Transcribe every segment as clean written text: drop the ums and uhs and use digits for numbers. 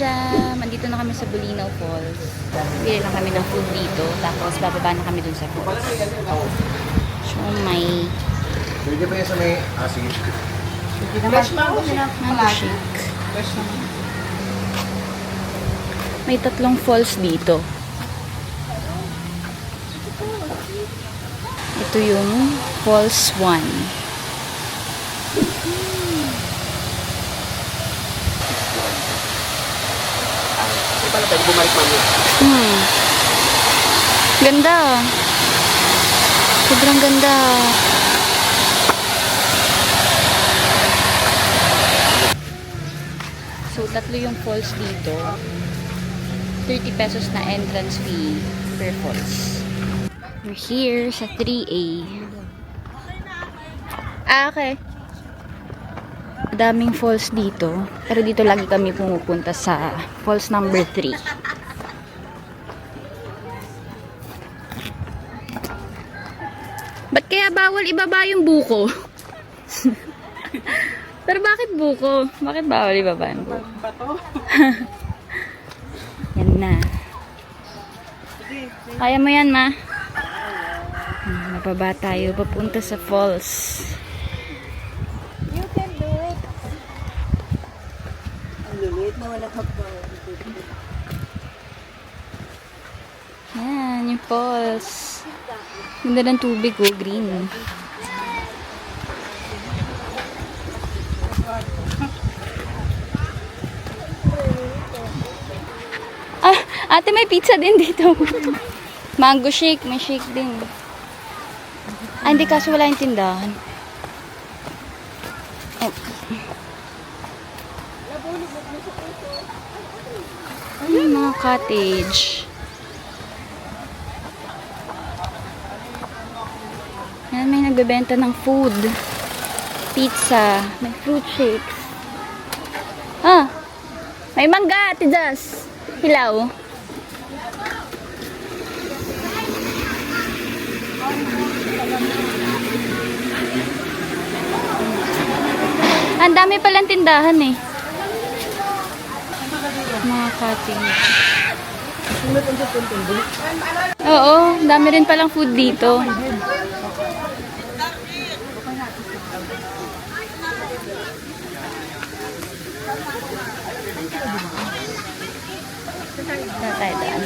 jam! Andito na kami sa Bulinaw Falls. Bili lang kami ng food dito. Tapos bababa na kami dun sa falls. So may Pwede ba yan sa may asin? mango shake. May 3 falls dito. Ito yung Falls 1. Pala pwede bumalik man yun. Ganda. Sobrang ganda. So, 3 yung falls dito. 30 pesos na entrance fee per falls. We're here sa 3A. Okay. Daming falls dito. Pero dito lagi kami pumupunta sa falls number 3. Ba't kaya bawal ibaba yung buko? Pero bakit buko? Bakit bawal ibaba yung buko? Yan na. Kaya mo yan, ma. Mababa tayo. Papunta sa falls. You can do it. Ang lilit na wala ka pa. Yan, yung falls. Ganda ng tubig, oh, green. Ah, ate, may pizza din dito. Mango shake, may shake din. Ah, hindi, kaso wala yung tindahan. Oh. Ayun, mga cottage. Yan, may nagbebenta ng food. Pizza. May fruit shakes. Ah! May mangga, Ate Jazz. Hilaw. Ang dami palang tindahan eh. Mga cottage. Oo, dami rin palang food dito. Tatay daan.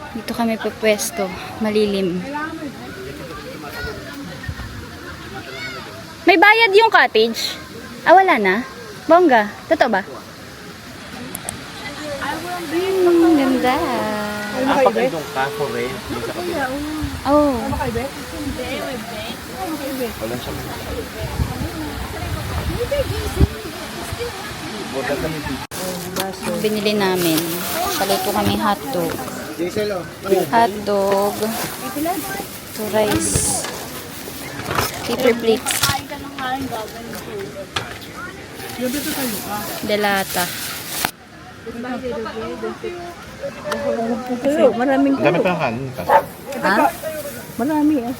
Dito kami pupwesto, malilim. May bayad yung cottage? Ah, wala na? Bongga, totoo ba? Ganda. Napakagandong ka for rent. Yung sa kabila. Oh. Wala siya. Borda kami dito. Binili namin. Paluto kami hotdog. Diesel, oh. Hotdog. To rice. Paper plates. Delata. Maraming Ang dami pa ng kanin. Ha? Marami ah.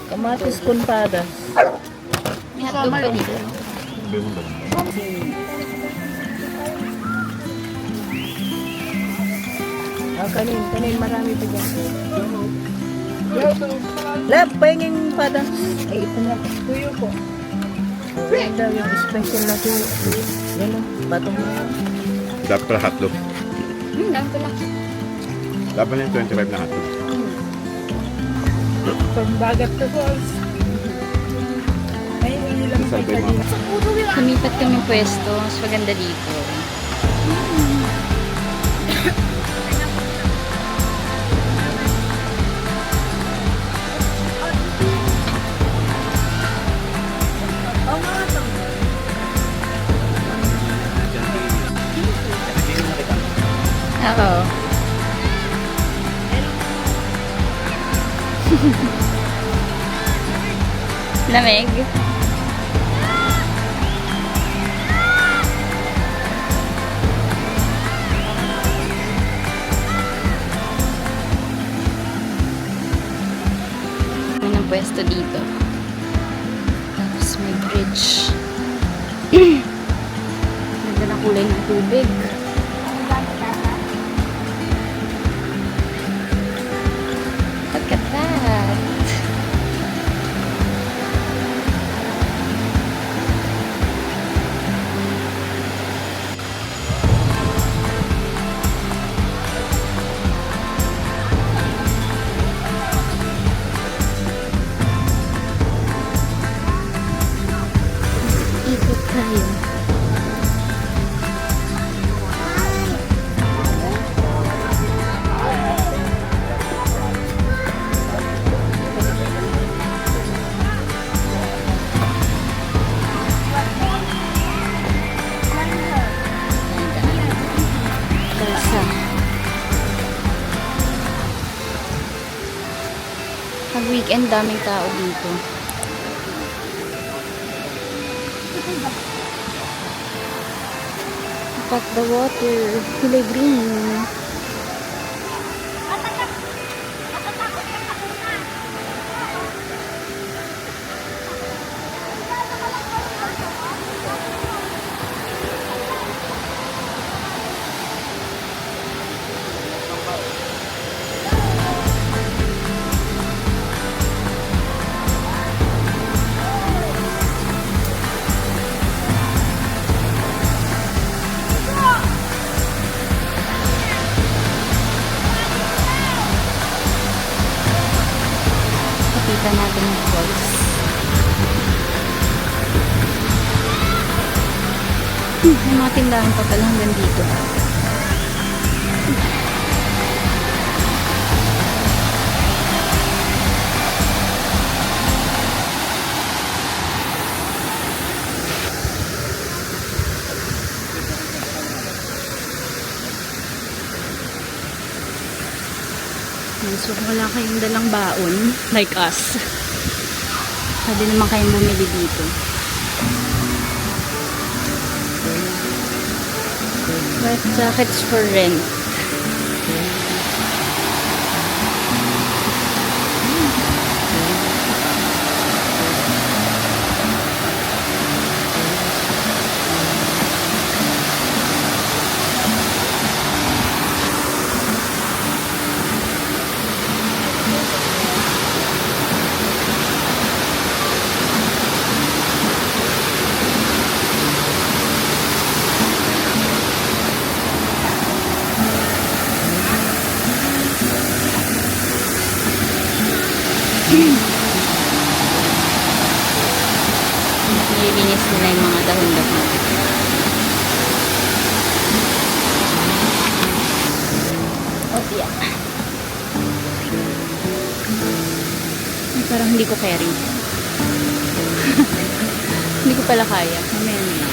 Kamatis con padas. May hotdog pa dito. Kanin marami pa dyan. Lab, pahinging padas. Ay, ito na. Tuyo po. Yan daw yung special na tuyo. Yan o, batong na. Dapat pala hotdog. Dami pala. Dapat na yung 25 na hotdog. Pagbagat to balls. Ay, ilang Sa salbay mo. Lumipat kami pwesto. Mas maganda dito. Ako. Lamig. to dito. Tapos may bridge. Ganda na kulay ng tubig. Look at that. Ikot tayo. Kalsa. Pag weekend, daming tao dito. Look at the water. Kulay green. Nakita natin yung falls. May mga tindahan pa pala hanggang dito. So, kung wala kayong dalang baon, like us, pwede naman kayong bumili dito. Life jackets for rent. Nililinis nila yung mga dahon-dahon. Oh, yeah. Ay, parang hindi ko carry. Hindi ko pala kaya. Mamaya na lang.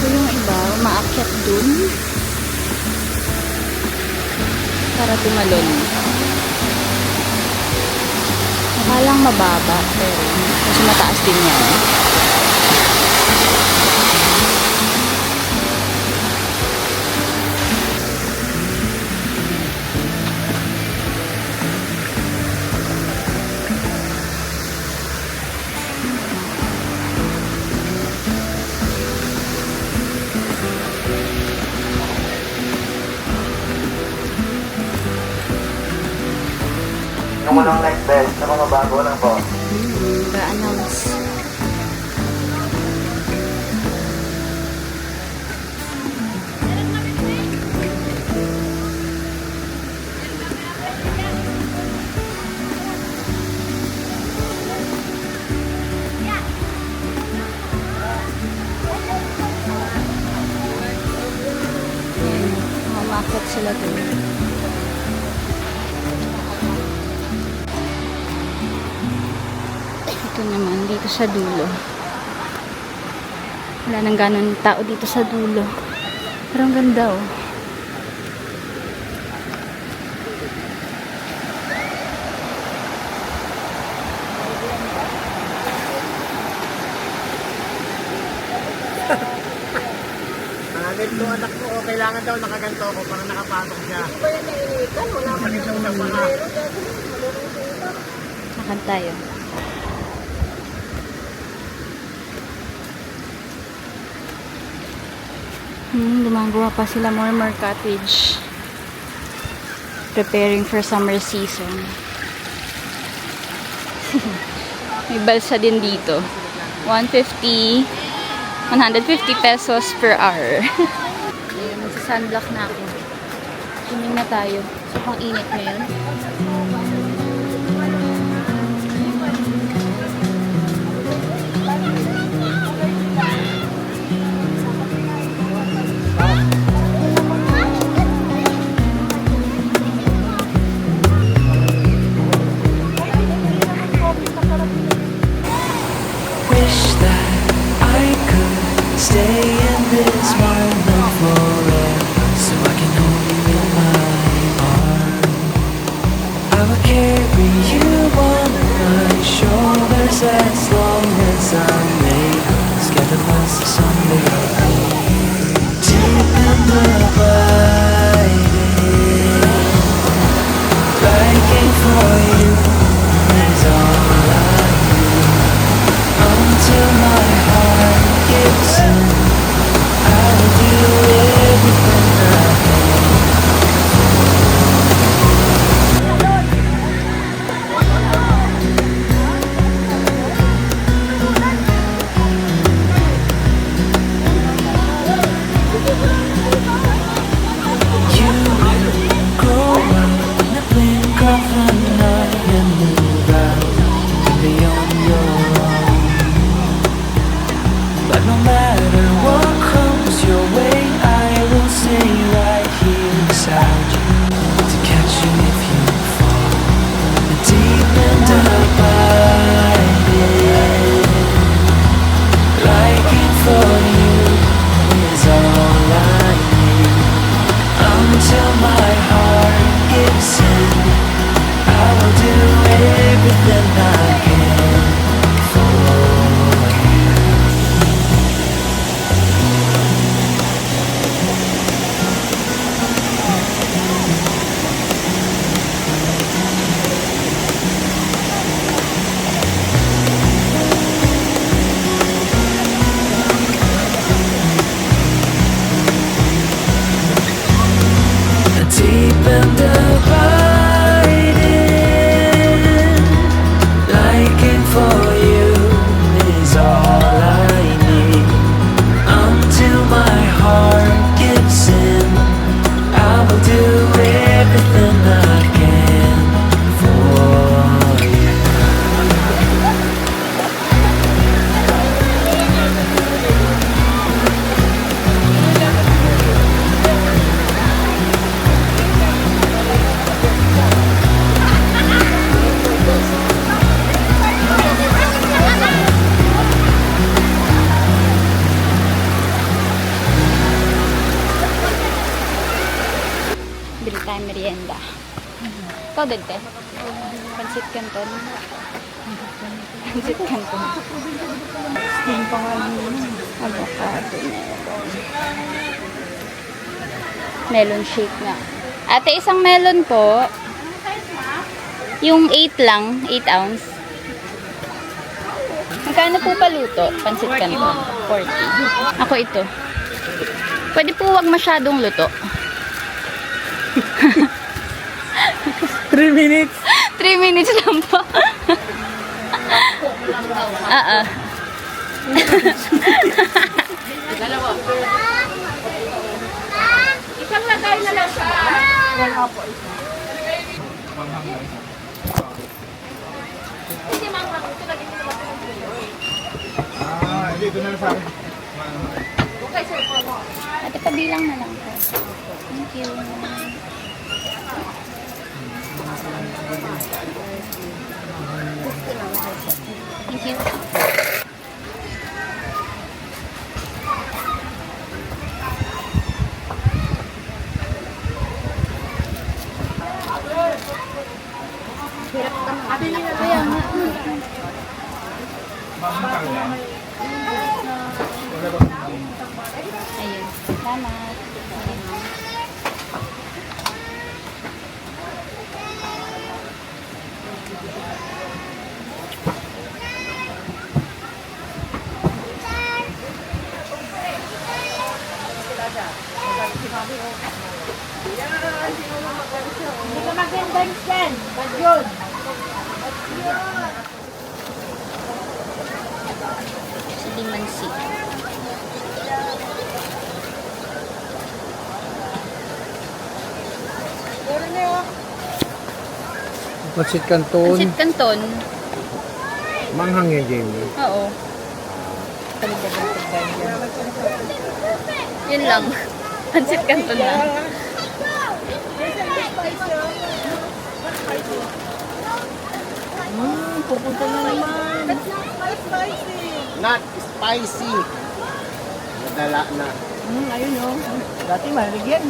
So yung iba, umaakyat dun para tumalon. Nakalang mababa, pero kasi mataas din yan. Yung unang night best sa mga bago lang po. Ga-announce. Umakyat sila dun. sa dulo. Wala nang ganun tao dito sa dulo. Pero ang ganda oh. Ito anak ko, kailangan daw nakaganto ako para nakapasok siya. Hindi ba yan naiinitan? Wala pa rin siyang napaka. Makan tayo. Gumagawa pa sila Murmur Cottage. Preparing for summer season. May balsa din dito. 150 pesos per hour. Ayun, magsa-sunblock na ako. Swimming na tayo. So, pang init ngayon. Wish that I could stay in this moment forever, so I can hold you in my arms. I will carry you on my shoulders as long as I'm able. Scatter once the someday deep in the biting, liking for you is all I do. Until my heart gives in, I will do everything I can. You grow up in the blink of an eye and move out to beyond your own. But no matter what comes your way, I will stay right here beside you to catch you if you fall. The deep end abiding, liking for you is all I need. Until my heart gives in, I will do everything I can for you. The deep end abiding, liking for you is all I need. Until my heart gives in, I will do everything I can for you. Bili tayo merienda. Ikaw din, te? Pansit canton. Pansit canton. Yung pangalan yun. Avocado melon. Melon shake nga. Ate, isang melon po. Yung 8 lang. 8 ounce. Magkano po paluto? Pansit canton. 40. Ako ito. Pwede po wag masyadong luto. 3 minutes. 3 minutes lang po. Isang lagay na lang sa Hindi, doon na sa akin. Ate, pabilang na lang po. Thank you. Thank you. Salamat. Hindi ka mag-dance dyan. Bad yun. Silimansi. Pansit Canton. Pansit Canton. Manghang yan, Jamie. Oo. Yun lang. Pansit Canton lang. Pupunta na naman. Not spicy. Nadala na. Ayun o. Dati maligyan.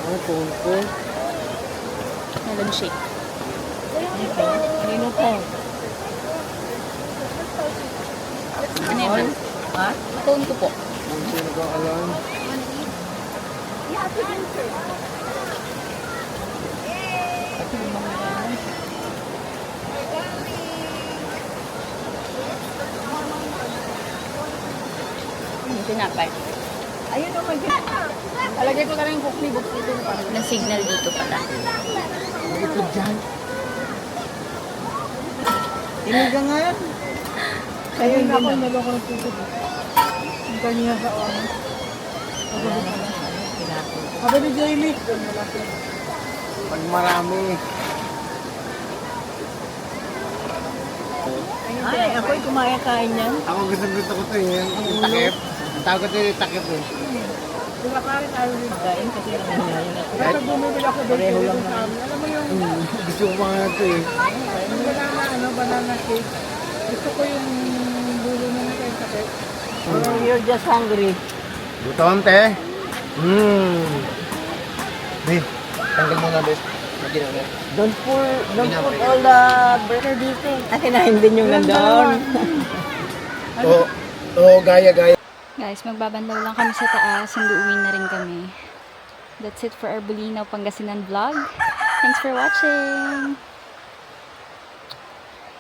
Ang tungko. Melon shake. Ito. Kanino po? Ano yun? Ha? Phone ko po. Ang sino ko alam. Yung tinapay. Ayun o. Alagay ko na rin yung book dito na parang. Walang signal dito pala. Ito dyan. Tiniga nga yan. Ayun ako, naloko ng puso. Ang kanya sa oras. Sabi ni Jamie. Pag marami. Ay, ako'y kumaya-kain yan. Ako gusto ko ito eh. Yung takip. Ang tawag ko ito yung takip eh. Diba ka rin tayo rin kain kasi nangyayari na. Pero bumibili ako doon. Pareho lang naman. Alam mo yung Gusto ko mga ito eh. banana cake. Gusto ko yung dulo na nakain sa cake. You're just hungry. Gutom te. Be, tanggal mo na, Be. Lagi na, Be. Don't put all the butter dito. Akinahin din yung nandoon. Oo, gaya. Guys, magbabandaw lang kami sa taas. Hindi uwi na rin kami. That's it for our Bulinaw Pangasinan vlog. Thanks for watching!